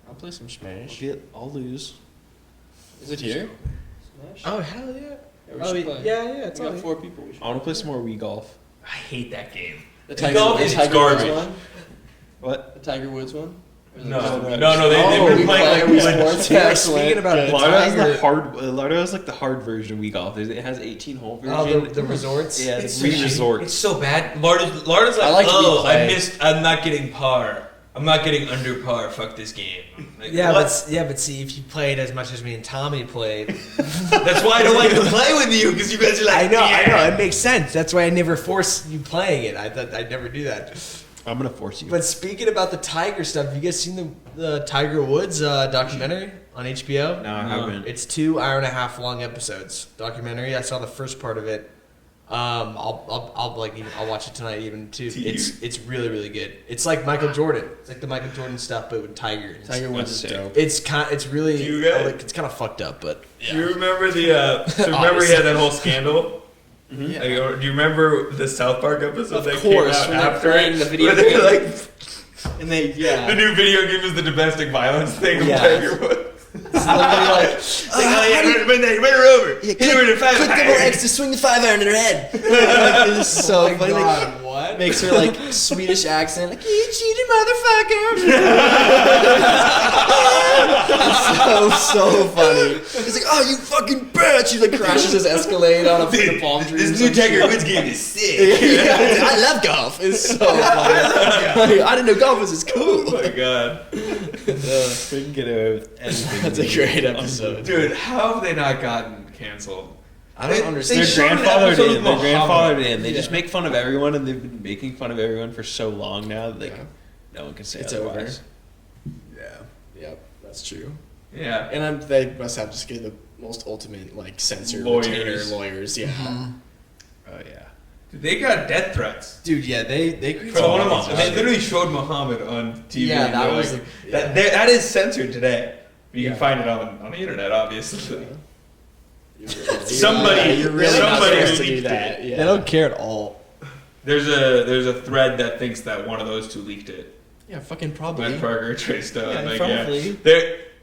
I'll play some Smash. I'll lose. Is it here? Smash. Oh hell yeah! Yeah, we Oh should play. yeah, yeah. It's We all got 4 people. We should I want to play some more Wii golf. I hate that game. The Golf the is Tiger garbage. Woods one. What? The Tiger Woods one. Or is it No, just the no, Wii? no. They've Oh, been we playing play like Wii when- Sports. Yeah, Excellent. speaking about Good. it, Lardo has the Tiger- hard. Lardo has like the hard version of Wii golf. It has 18 hole version. Oh, the resorts. Yeah, the It's Wii so- resorts. It's so bad. Lardo's like, I like to oh, I replay. missed. I'm not getting par. I'm not getting under par. Fuck this game. Like, Yeah, what? but see, if you played as much as me and Tommy played, That's why I don't like to play with you because you guys are like, I know, it makes sense. That's why I never force you playing it. I'd never do that. I'm gonna force you. But speaking about the Tiger stuff, have you guys seen the Tiger Woods documentary on HBO? No, I haven't. It's 2 hour-and-a-half long episodes documentary. I saw the first part of it. I'll watch it tonight even too. It's really, really good. It's like Michael Jordan. It's like the Michael Jordan stuff, but with Tiger. Tiger Woods is dope. It's really Do you guys- it's kind of fucked up, but Do you remember the? So remember he had that whole scandal. Yeah. Like, or do you remember the South Park episode Of that course, came when out they're after playing it? the video Where they're game. like, And they the new video game is the domestic violence thing of Yeah. Tiger Woods. it's literally like Run her over. Hit her with a 5-iron. to swing the 5-iron in her head. Like, it's so my funny. God, what? Makes her like Swedish accent, like you cheated motherfucker. It's so funny. It's like, oh you fucking bitch. She like crashes his Escalade on a palm tree. This new Tiger Woods game is sick. Yeah, I love golf. It's so funny. I didn't know golf was as Oh cool. my god. We can get away with anything. That's a great episode. Dude, how have they not gotten canceled? I don't They understand. showed an Grandfathered episode in. of They're Muhammad. grandfathered in. They just Yeah. make fun of everyone, and they've been making fun of everyone for so long now that Yeah. no one can say It's otherwise. Yeah. Yep, that's true. Yeah. And they must have just get the most ultimate like censor Lawyers. retainer lawyers. Yeah. Oh yeah. Dude, they got death threats. dude, yeah, they For one of them. They literally showed Muhammad on TV. Yeah, and that they're was like, yeah. that is censored today. You Yeah. can find it on the internet, obviously. Somebody, you're really not somebody supposed to do leaked that. it. Yeah. They don't care at all. There's a thread that thinks that one of those two leaked it. Yeah, fucking probably. Glenn Parker, Trey Stone. Yeah, like, probably.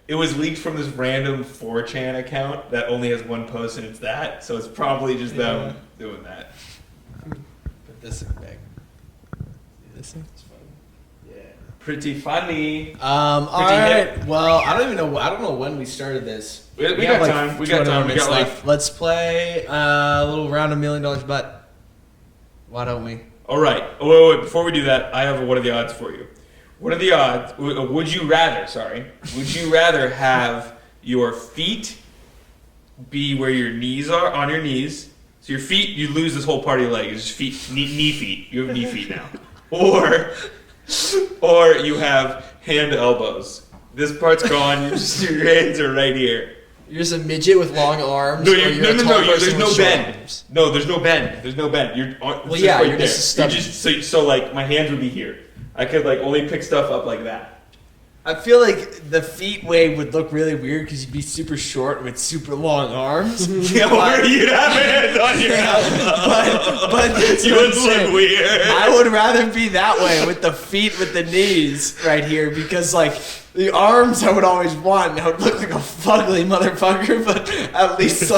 It was leaked from this random 4chan account that only has one post and it's that. So it's probably just them doing that. Put this in back. This thing's fun. Yeah. Pretty funny. All Pretty right. Well, I don't even know. I don't know when we started this. We got have, like, time. We got 21 time. We minutes got like. left. Let's play a little round of $1 million bet. Why don't we? All right. Oh, wait. Before we do that, I have a what are the odds for you. What are the odds? Would you rather? Sorry. Would you rather have your feet be where your knees are, on your knees? So your feet, you lose this whole part of your leg. It's just feet, knee feet. You have knee feet now. Or you have hand elbows. This part's gone. Your hands are right here. You're just a midget with long arms. No, or you're a tall person there's no with short bend. arms? No, there's no bend. There's no bend. You're Well, yeah, right you're there. just stubby. So like my hands would be here. I could like only pick stuff up like that. I feel like the feet way would look really weird because you'd be super short with super long arms. Or you'd have hands on your elbow. but that's You what would I'm saying. look weird. I would rather be that way with the feet with the knees right here because like the arms I would always want. I would look like a fugly motherfucker, but at least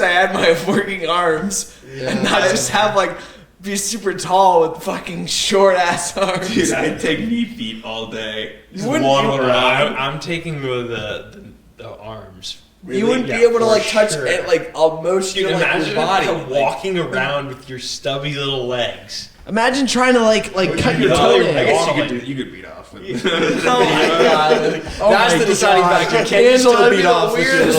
I had my working arms and not just have like be super tall with fucking short ass arms. Dude, I'd take knee feet all day. Just Wouldn't waddle you? around. I'm taking the arms. You wouldn't Yeah, be able to for like touch sure. it, like I'll motion Dude, to like imagine your body. walking around with your stubby little legs. Imagine trying to like cut your I toenail. guess you could beat off with Oh my god. Oh That's my the deciding God. factor. Can you Angelo, still that'd beat be the off with your weirdest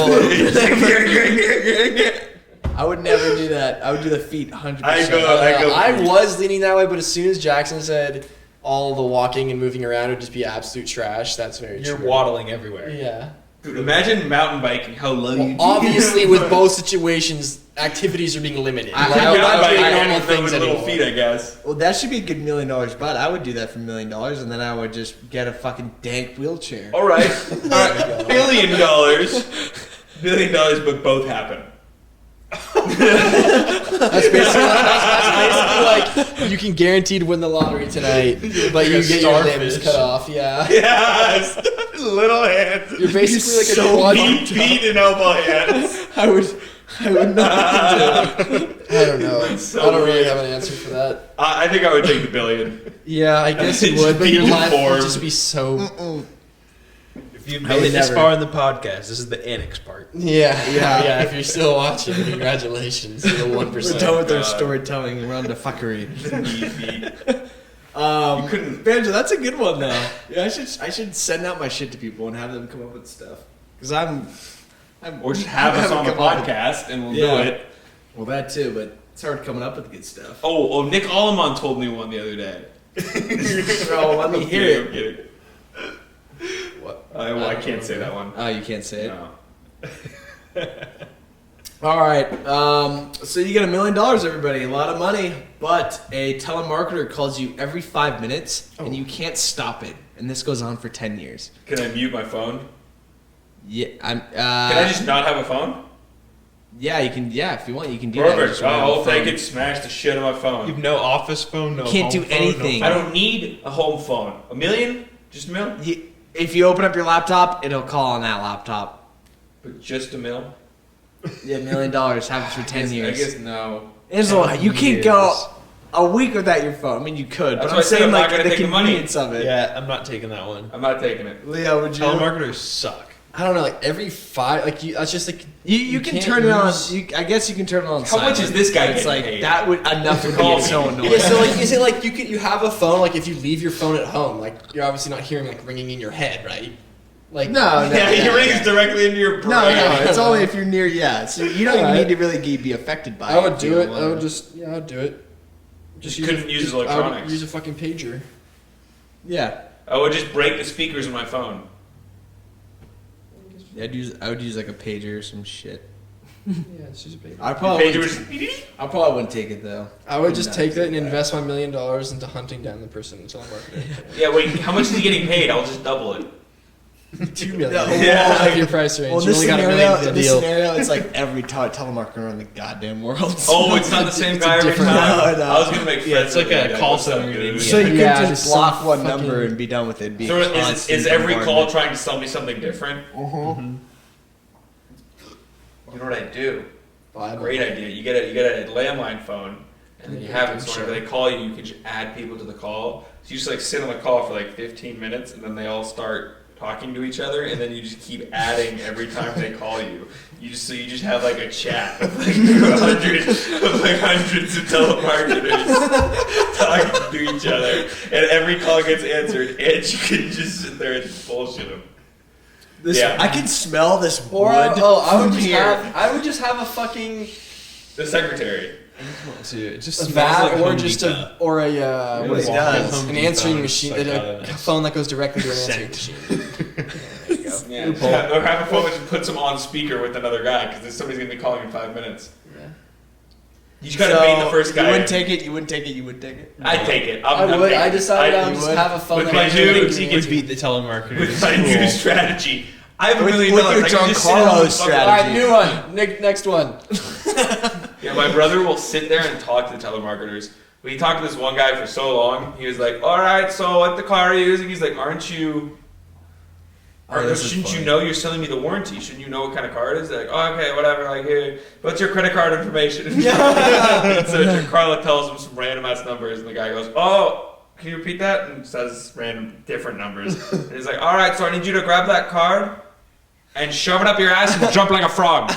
little... I would never do that. I would do the feet 100%. I go I feet. was leaning that way, but as soon as Jackson said all the walking and moving around would just be absolute trash, that's very You're true. waddling everywhere. Yeah. Dude, imagine mountain biking, how low you Well, obviously, with both situations, activities are being limited. I- Like, I we're would not not doing bike normal with things little anymore. feet, I guess. Well, that should be a good $1 million bet. I would do that for $1 million, and then I would just get a fucking dank wheelchair. All right. $1 billion. $1 billion, but both happen. That's basically like you can guaranteed win the lottery tonight, but you get your limbs cut off. Yeah, Yes. Little hands. you're basically like a So quad. Feet and elbow hands. I would not. I don't know. That's so I don't really weird. have an answer for that. I think I would take the $1 billion. Yeah, I guess you Just would, but be your life would deformed. just be so. If you've I made would it this never. far in the podcast, this is the annex part. Yeah. If you're still watching, congratulations. You're the 1%. We're done with our God. storytelling around the fuckery. Knee feet. You couldn't- Banjo, that's a good one though. Yeah, I should send out my shit to people and have them come up with stuff. Because I'm Or just have us haven't on the come up with- podcast and we'll Yeah. do it. Well, that too, but it's hard coming up with good stuff. Oh, Nick Alleman told me one the other day. Oh, let me hear I'm it. kidding. What? I can't say that one. Oh, you can't say it. No. All right. So you get $1 million, everybody. A lot of money. But a telemarketer calls you every 5 minutes, and you can't stop it. And this goes on for 10 years. Can I mute my phone? Yeah, Can I just not have a phone? Yeah, you can. Yeah, if you want, you can do that. Perfect. Just run out I'll the phone. take it, smash the shit on my phone. You've no office phone, no Can't home do phone, anything. No I don't need a home phone. $1 million? Just $1 million? If you open up your laptop, it'll call on that laptop. But just $1 million? Yeah, $1 million happens for 10 years. I guess no. Angelo, you can't go a week without your phone. I mean, you could, That's but why I'm I said saying I'm not like gonna the take the money. convenience of it. Yeah, I'm not taking that one. I'm not taking it. Leo, would you? Telemarketers suck. I don't know, like every 5, like you, that's just like You can can't turn it on. use- I guess you can turn it on. How much silent. is this guy It's getting like paid? that would enough to Call be me. so annoying. Yeah, so like, is it like you have a phone? Like if you leave your phone at home, like you're obviously not hearing like ringing in your head, right? Like No, Yeah, he rings directly into your brain. No, it's only if you're near. Yeah, so you don't even Alright. need to really be affected by it. I would if do you it. don't I would wanna. just I would do it. You couldn't use I would electronics. use a fucking pager. Yeah, I would just break the speakers on my phone. I would use like a pager or some shit. Yeah, it's just a pager. I The probably pager wouldn't, was I probably wouldn't take it though. I would just Not take that take and that. invest my $1 million into hunting down the person in the telemarketer. Yeah, wait, how much is he getting paid? I'll just double it. $2 million. Yeah. Out of your price range. Well, you this only got $1 million scenario, for the this deal. scenario, it's like every telemarketer in the goddamn world. Oh, it's not the same It's a guy every different- time? No. I was going to make Yeah, it's friends like with a that guy. call What's up, center in dude? India. So you Yeah, could just just block some one fucking- number and be done with it. Be So is constant every call bombardment. trying to sell me something different? You know what I do? Great idea. You get a landline phone, and then you have it. So whenever they call you, you can just add people to the call. So you just like sit on the call for like 15 minutes, and then they all start talking to each other, and then you just keep adding every time they call you. You just have like a chat of like hundreds of telemarketers talking to each other, and every call gets answered, and you can just sit there and bullshit them. Yeah. I can smell this wood. Or I would from just here. have a fucking The secretary. Dude, it just a smells that like or Home just Depot. a or a It what is really it? does. An answering Phone machine, stuck a out of it. phone that goes directly to an answering machine. Yeah. Or have a phone which puts them on speaker with another guy because somebody's gonna be calling in 5 minutes. Yeah. You just gotta beat the first guy. You wouldn't take it. You wouldn't take it. You wouldn't take it. I'd take it. I I'm would. taking I it. decided I would you just would? have a phone With that my I new- knew Thinks he would could beat the telemarketer. With my new strategy. I have $1 With- million. with your I can just sit on Giancarlo the fucking- strategy. All right, new one. Next one. Yeah, my brother will sit there and talk to the telemarketers. We talked to this one guy for so long. He was like, "All right, so what the car are you using?" He's like, "Aren't you? this is Shouldn't you funny. know you're selling me the warranty? Shouldn't you know what kind of car it is?" They're like, "Oh, okay, whatever. Like, here, what's your credit card information?" And so Carla tells him some random ass numbers, and the guy goes, "Oh, can you repeat that?" And says random different numbers. And he's like, "All right, so I need you to grab that card and shove it up your ass and jump like a frog."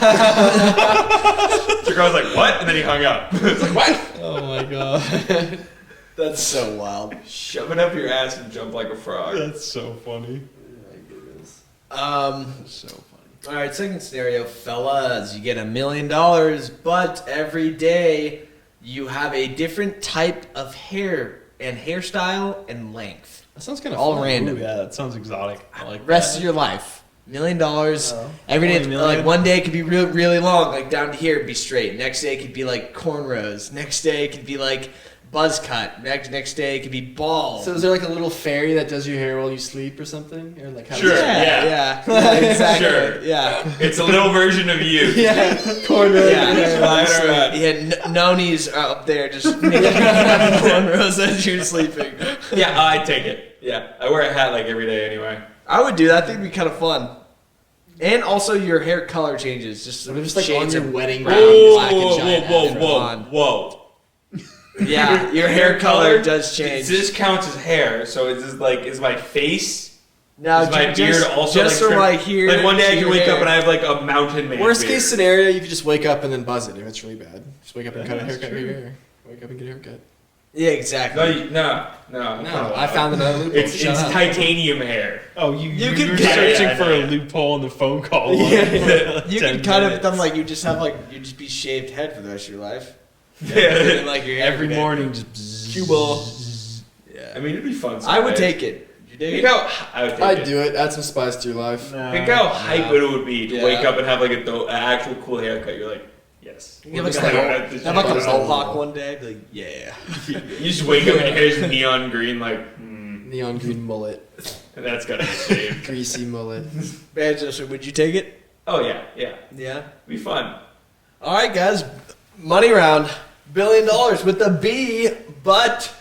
The girl's like, "What?" And then he hung up. It's like, "What?" Oh my god. That's so wild. Shove it up your ass and jump like a frog. That's so funny. So funny. All right, second scenario, fellas. You get $1 million, but every day you have a different type of hair and hairstyle and length. That sounds kind of All fun. random. Ooh, yeah, that sounds exotic. I like Rest that. of your life. $1 million. Every day, Only $1 million? like one day it could be really long, like down to here, it'd be straight. Next day it could be like cornrows. Next day it could be like buzz cut. Next day it could be bald. So is there like a little fairy that does your hair while you sleep or something? Or like how Sure. yeah, exactly. Sure. Yeah. It's a little version of you. Yeah, cornrow. Yeah, Right around. yeah. Noni's up there just making cornrows as you're sleeping. Yeah, I'd take it. Yeah, I wear a hat like every day anyway. I would do that. I think it'd be kind of fun. And also your hair color changes. Just like on shades your of wedding brown, gown, black, and shiny. whoa. Yeah, your hair color does change. This counts as hair, so it's just like, is my face, Now, is my beard also just like from trim- like here. Like one day I to can your wake hair. up and I have like a mountain man Worst beard. case scenario, you could just wake up and then buzz it if it's really bad. Just wake up and Yeah, cut a that's haircut. true. Get your hair. Wake up and get a haircut. Yeah, exactly. No. No, I found another loophole. It's Shut up. titanium hair. Oh, you can were cut it. searching for a loophole in the phone call. Yeah. You 10 can cut it, minutes. but then like you just have like you just be shaved head for the rest of your life. Yeah. And, like your hair Every day. morning, just Cue ball. I mean, it'd be fun. I would someday. take it. You dig Think it? how I would take I'd it. do it. Add some spice to your life. Think how hype it would be to Yeah. wake up and have like an actual cool haircut. You're like, yes. You have like Looks like a Butters on the mohawk wall. one day. Be like, yeah. You just wake up and your hair's neon green, like, Neon green mullet. that's gotta be shaved. Greasy mullet. Manchester, would you take it? Oh yeah, yeah, Yeah. be fun. All right, guys. Money round. $1 billion with a B, but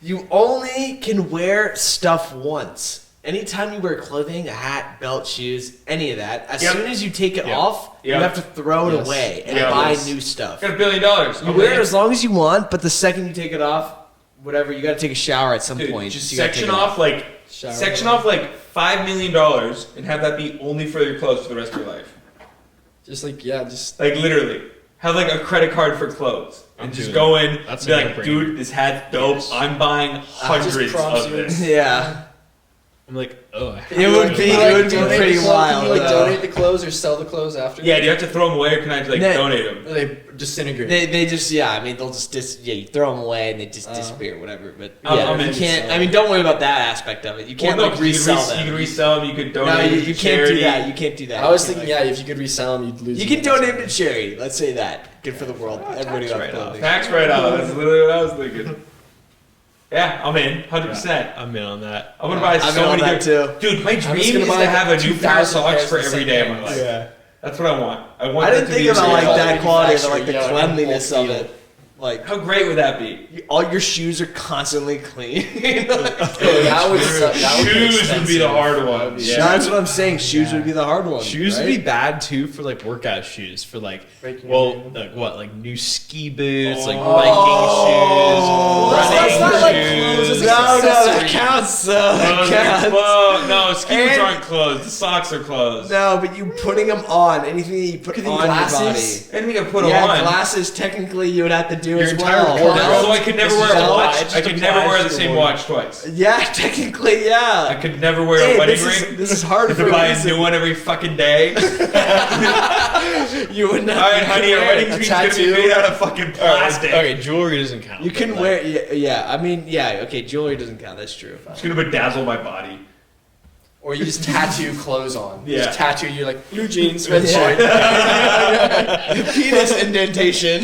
you only can wear stuff once. Anytime you wear clothing, a hat, belt, shoes, any of that, as Yep. soon as you take it Yep. off, you Yep. have to throw it Yes. away and Yep. buy Yes. new stuff. Got $1 billion. You wear it as long as you want, but the second you take it off, whatever, you got to take a shower at some Dude, point. just You gotta section take it off like Shower. section off like $5 million and have that be only for your clothes for the rest of your life. Just like, yeah, just. Like literally, have like a credit card for clothes and I'm just doing go in. That's Be a like, no-brainer. dude, this hat's dope. Yes. I'm buying hundreds prompts of you. this. Yeah. I'm like, oh. It would be donate pretty the clothes- wild. Can you like though. donate the clothes or sell the clothes after? Yeah, do you have to throw them away or can I just like No. donate them? Or they disintegrate. They just I mean they'll just you throw them away and they just disappear whatever, but I'm- yeah, I'm you in. can't. I mean, don't worry about that aspect of it. You can't Well, no, like 'cause resell You them. can resell them. You could No, donate. you them to can't charity. do that. You can't do that. I was You thinking, can't, yeah, if you could resell them, you'd lose. you them. can donate them to charity. Let's say that. Good for the world. Everybody got clothing. Tax write-off. That's literally what I was thinking. Yeah, I'm in. 100%. I'm in on that. I'm gonna buy I'm so in on many that good. too. Dude, my just dream gonna is buy to have a new pair of 2,000 socks pairs for of the every same day of my pants. life. Yeah. That's what I want. I want I that didn't to think be about like all that quality, manufactured, like the yeah, like cleanliness of bulky. it. Like How great would that be? all your shoes are constantly clean. That would suck. That would be Shoes would be the expensive. hard one. Yeah. That's what I'm saying. Shoes would be the hard one. Shoes right? would be bad too for like workout shoes for like Breaking well your hand. like what like new ski boots like Oh, biking that's shoes not like running clothes, shoes. it's No, that accessories. counts. Oh, That counts. well, no, ski boots And- aren't closed. The socks are closed. No, but you putting them on, anything that you put on your glasses? body. Anything I put Yeah, on. glasses. Technically, you would have to do Your as entire well. wardrobe. So I could never This wear is a all- watch. it I just could never applies wear to the the same wardrobe. watch twice. Yeah, technically, I yeah. could never wear Hey, a wedding this ring. is this is hard I for could buy a reason. new one every fucking day. You would not. All right, you honey, can our wear wedding it. ring's gonna be made out of fucking plastic. Okay, jewelry doesn't count. You can but, like, wear. Yeah. I mean, yeah. Okay, jewelry doesn't count. That's true. It's gonna bedazzle my body. Or you just tattoo clothes on. You Yeah. just tattoo. You're like blue jeans, sweatshirt. Penis indentation.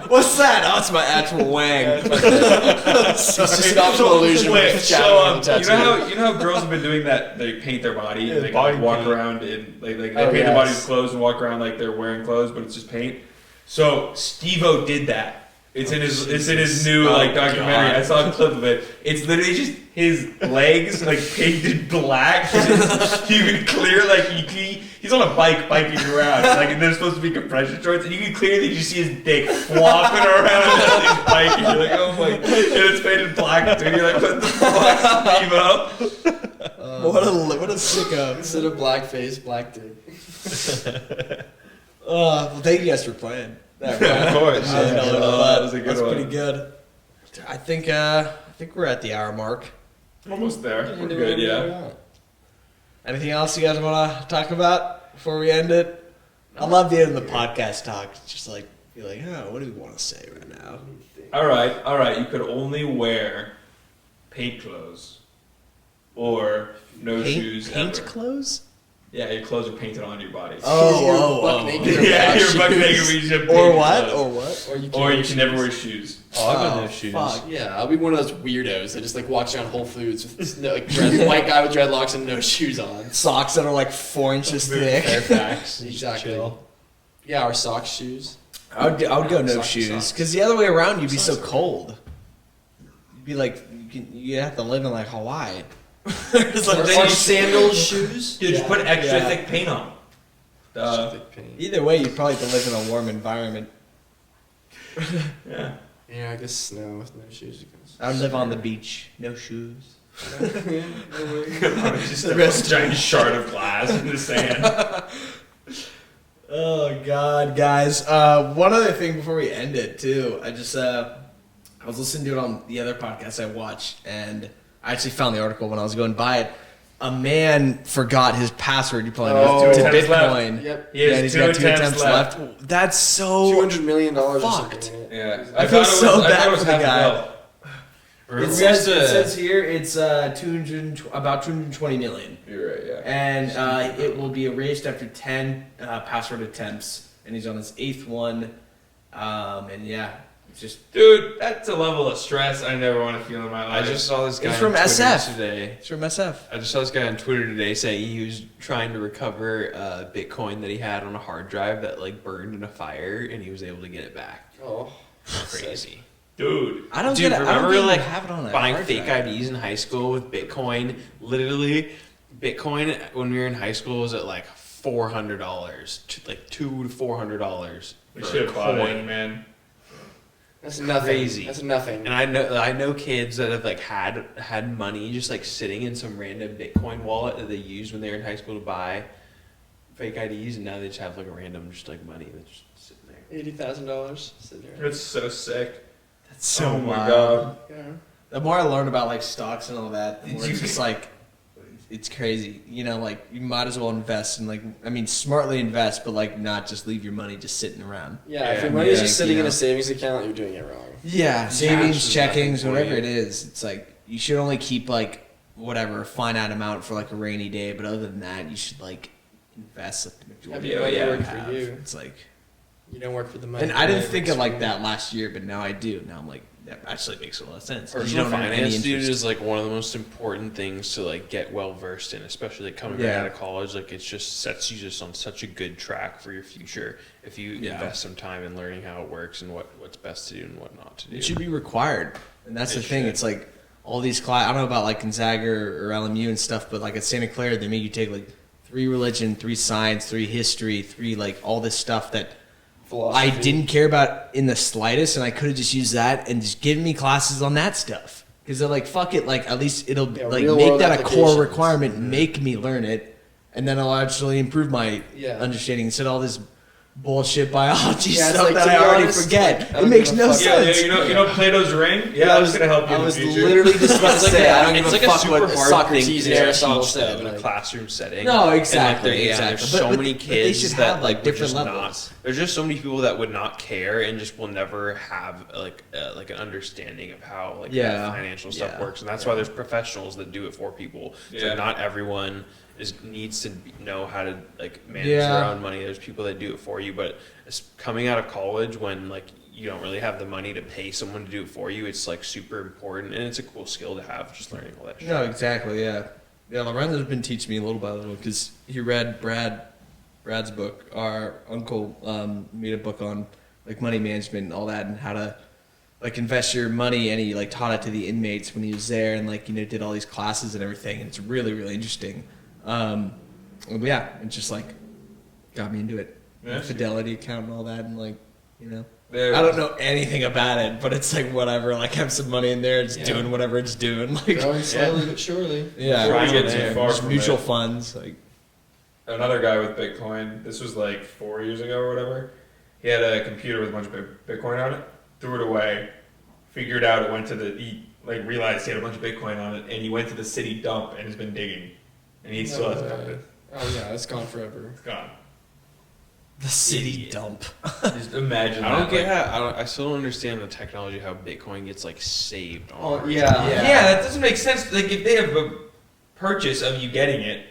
What's that? Oh, it's my actual wang. It's just an optical illusion. Wait, with so tattoo. you know how girls have been doing that? They paint their body and they body like, walk paint. around in like they Oh, paint their body yes. with clothes and walk around like they're wearing clothes, but it's just paint. So Steve-O did that. It's in his new like documentary. God. I saw a clip of it. It's literally just his legs like painted black. You can clear like he's on a bike biking around. Like and there's supposed to be compression shorts, and you can clearly just see his dick flopping around on his bike. And you're like, oh my! And it's painted black, dude. You're like, what the fuck, Steve-O? What a sicko. Instead of black face, black dick. Well, thank you guys for playing. That Of course. $1 Yeah. million. That was a good That's one. pretty good. I think we're at the hour mark. Almost there. You We're can do good, whatever yeah. you want. Anything else you guys want to talk about before we end it? I love the end of the podcast talk. It's just like you're like, oh, what do we want to say right now? All right. You could only wear paint clothes or no shoes Paint ever. clothes? Yeah, your clothes are painted on your body. You're buck naked or yeah, without you're buck shoes. naked. We should Or paint what? clothes. Or what? Or you can never wear shoes. Oh, I'll go Oh, no shoes. fuck. Yeah, I'll be one of those weirdos that just like walks around Whole Foods with no, like white guy with dreadlocks and no shoes on. Socks that are like 4 inches thick. Fairfax. Exactly. Chill. Yeah, our socks, shoes. I would go no Socks, shoes socks. because the other way around you'd be so cold. You'd be like you have to live in like Hawaii. It's like- Or sandals, shoes. Dude, just put extra Yeah. thick paint on. Either way, you'd probably have to live in a warm environment. Yeah. Yeah, I guess snow with no shoes. I would live on the beach, no shoes. Just a giant shard of glass in the sand. Oh God, guys! One other thing before we end it too, I was listening to it on the other podcast I watched, and I actually found the article when I was going by it. A man forgot his password. You probably know Oh, to 2 attempts left. Bitcoin. Yep. He has and he's 2 got 2 attempts attempts left. That's so $200 million or fucked. something. Yeah. I feel thought it so was- bad thought it was for the half a guy. bill. It says here it's about 220 million. You're right, yeah. And it will be erased after 10 password attempts, and he's on his 8th one. And yeah, it's just Dude, that's a level of stress I never want to feel in my I life. just saw this guy It's from on Twitter SF. today. it's from SF. I just saw this guy on Twitter today saying he was trying to recover Bitcoin that he had on a hard drive that like burned in a fire, and he was able to get it back. Oh, Crazy. Dude. I don't Dude, get it. remember I don't like have it on a buying hard fake drive. IDs in high school with Bitcoin? Literally, Bitcoin when we were in high school was at like $400, like $200 to $400. We for should a have bought coin. in, man. that's nothing. Crazy. That's nothing. And I know kids that have like had money just like sitting in some random Bitcoin wallet that they used when they were in high school to buy fake IDs, and now they just have like a random just like money that's just sitting there. $80,000 sitting there. It's so sick. That's so oh my wild. god. Yeah. The more I learn about like stocks and all that, the more You it's just like it's crazy. You know, like you might as well invest and like smartly invest, but like not just leave your money just sitting around. Yeah, if Yeah. your money's Yeah, just sitting you in know. a savings account, you're doing it wrong. Yeah, savings, Cash is checkings, nothing for whatever you. it is. It's like you should only keep like whatever a finite amount for like a rainy day, but other than that, you should like invest like the majority Yeah, of what yeah, you work have. for you. It's like, You don't work for the money. and I didn't It think works of for like you. that last year, but now I do. Now I'm like, that actually makes a lot of sense. You Personal don't have any finance, dude, interest. is like one of the most important things to like get well versed in, especially like coming Yeah. right out of college. Like it just sets you just on such a good track for your future if you Yeah. invest some time in learning how it works and what's best to do and what not to do. It should be required, and that's the It thing. should. It's like all these classes. I don't know about like Gonzaga or LMU and stuff, but like at Santa Clara, they make you take like 3 religion, 3 science, 3 history, 3 like all this stuff that I Philosophy. didn't care about in the slightest, and I could have just used that and just given me classes on that stuff. Because they're like, fuck it, like at least it'll Yeah, like real make world that a core applications. requirement, make me learn it, and then I'll actually improve my Yeah. understanding instead of all this bullshit biology Yeah, it's stuff like, that to I be already honest, forget. like, I it don't makes give a no fuck. sense. You know Plato's ring? Yeah, I that's gonna help you I in the was future. literally just about to say, I don't give it's a like a fuck super what hard Socrates thing and to Aristotle teach said. them in a Like, classroom setting. No, exactly, And, like, exactly. there's But- so but many they kids should that have, like, would different just levels. There's just so many people that would not care and just will never have like an understanding of how like Yeah. financial stuff Yeah. works, and that's why there's professionals that do it for people. It's Yeah. like not everyone needs to know how to like manage Yeah. their own money. There's people that do it for you, but it's coming out of college when like you don't really have the money to pay someone to do it for you, it's like super important, and it's a cool skill to have, just learning all that shit. No, exactly. Yeah, yeah. Lorenzo's been teaching me a little by little because he read Brad's book. Our uncle made a book on like money management and all that, and how to like invest your money. And he like taught it to the inmates when he was there, and like did all these classes and everything. And it's really really interesting. Yeah, it just like got me into it. Yeah. Fidelity account and all that, and like There- I don't know anything about it, but it's like whatever. Like have some money in there, it's Yeah. doing whatever it's doing. Like growing slowly but surely. yeah, Before we get yeah, too far just from mutual it. funds. Like Another guy with Bitcoin. This was like 4 years ago or whatever. He had a computer with a bunch of Bitcoin on it. Threw it away. Figured out it went to he like realized he had a bunch of Bitcoin on it, and he went to the city dump and has been digging, and he still has it. Oh yeah, it's gone forever. It's gone. the city Idiot. dump. Just imagine. I don't that, get like- how. I still don't understand the technology how Bitcoin gets like saved. On Oh ours. yeah. Yeah, that doesn't make sense. Like if they have a purchase of you getting it,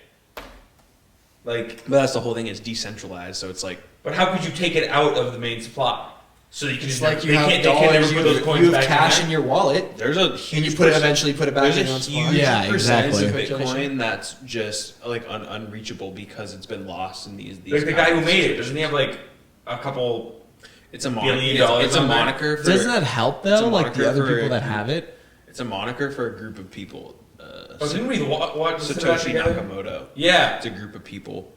like, But that's the whole thing. It's decentralized, so it's like but how could you take it out of the main supply? So you can It's just like you they have can't, they can't dollars, never put those coins you have back cash in in there? your wallet, there's a and huge you put it percent- eventually put it back There's in a on huge spot. Yeah, percentage of exactly. Bitcoin that's just like unreachable because it's been lost in these. Like the guy who bad made it, situations. doesn't he have like a couple? It's a $billion dollars It's a on there? moniker. For, Doesn't that help it's a though? Like moniker the other for- people that have it. It's a moniker for a group of people. Oh, didn't we watch Satoshi Nakamoto. Yeah. It's a group of people.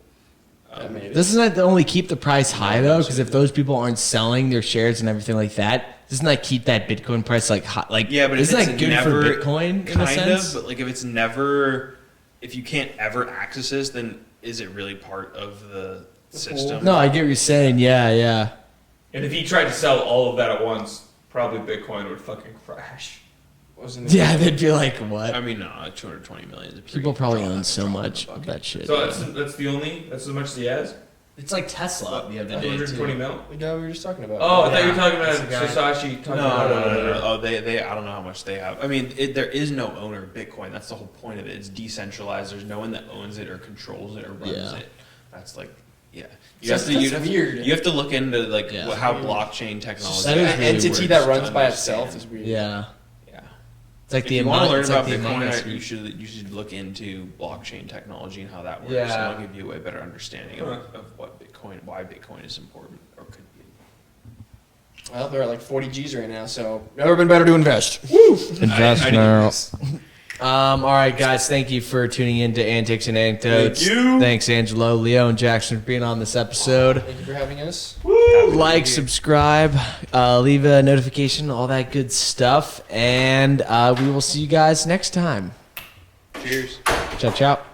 That made it. Doesn't that only keep the price high though? Because if those people aren't selling their shares and everything like that, doesn't that keep that Bitcoin price like high? Like Yeah, but if isn't it's that good never, for Bitcoin in a kind sense? of, but like if you can't ever access this, then is it really part of the system? No, I get what you're saying. Yeah, yeah. And if he tried to sell all of that at once, probably Bitcoin would fucking crash. Wasn't it? Yeah, they'd be like, what? I mean, no, 220 million. Is a pretty People probably drop own in so the much bucket. of that shit. So yeah. that's as much as he has. It's like Tesla the other day. 220 too. mil. The guy we were just talking about. Oh, I thought you Yeah, were talking that's about the guy. Sasashi. No. Oh, they. I don't know how much they have. I mean, there is no owner of Bitcoin. That's the whole point of it. It's decentralized. There's no one that owns it or controls it or runs Yeah. it. That's like, yeah. That's weird. You have to look into like Yeah. how blockchain technology. That is an really entity works that to runs by understand. itself is weird. Yeah. Yeah. It's like If the you want to learn it's like about the Among Us Bitcoin, you should look into blockchain technology and how that works. Yeah. And it'll give you a way better understanding of what why Bitcoin is important or could be. Well, they're at like 40 G's right now, so never been better to invest. Invest now. All right, guys. Thank you for tuning in to Antics and Anecdotes. Thank you. Thanks, Angelo, Leo, and Jackson for being on this episode. Thank you for having us. Like, subscribe, leave a notification, all that good stuff, and we will see you guys next time. Cheers. Ciao, ciao.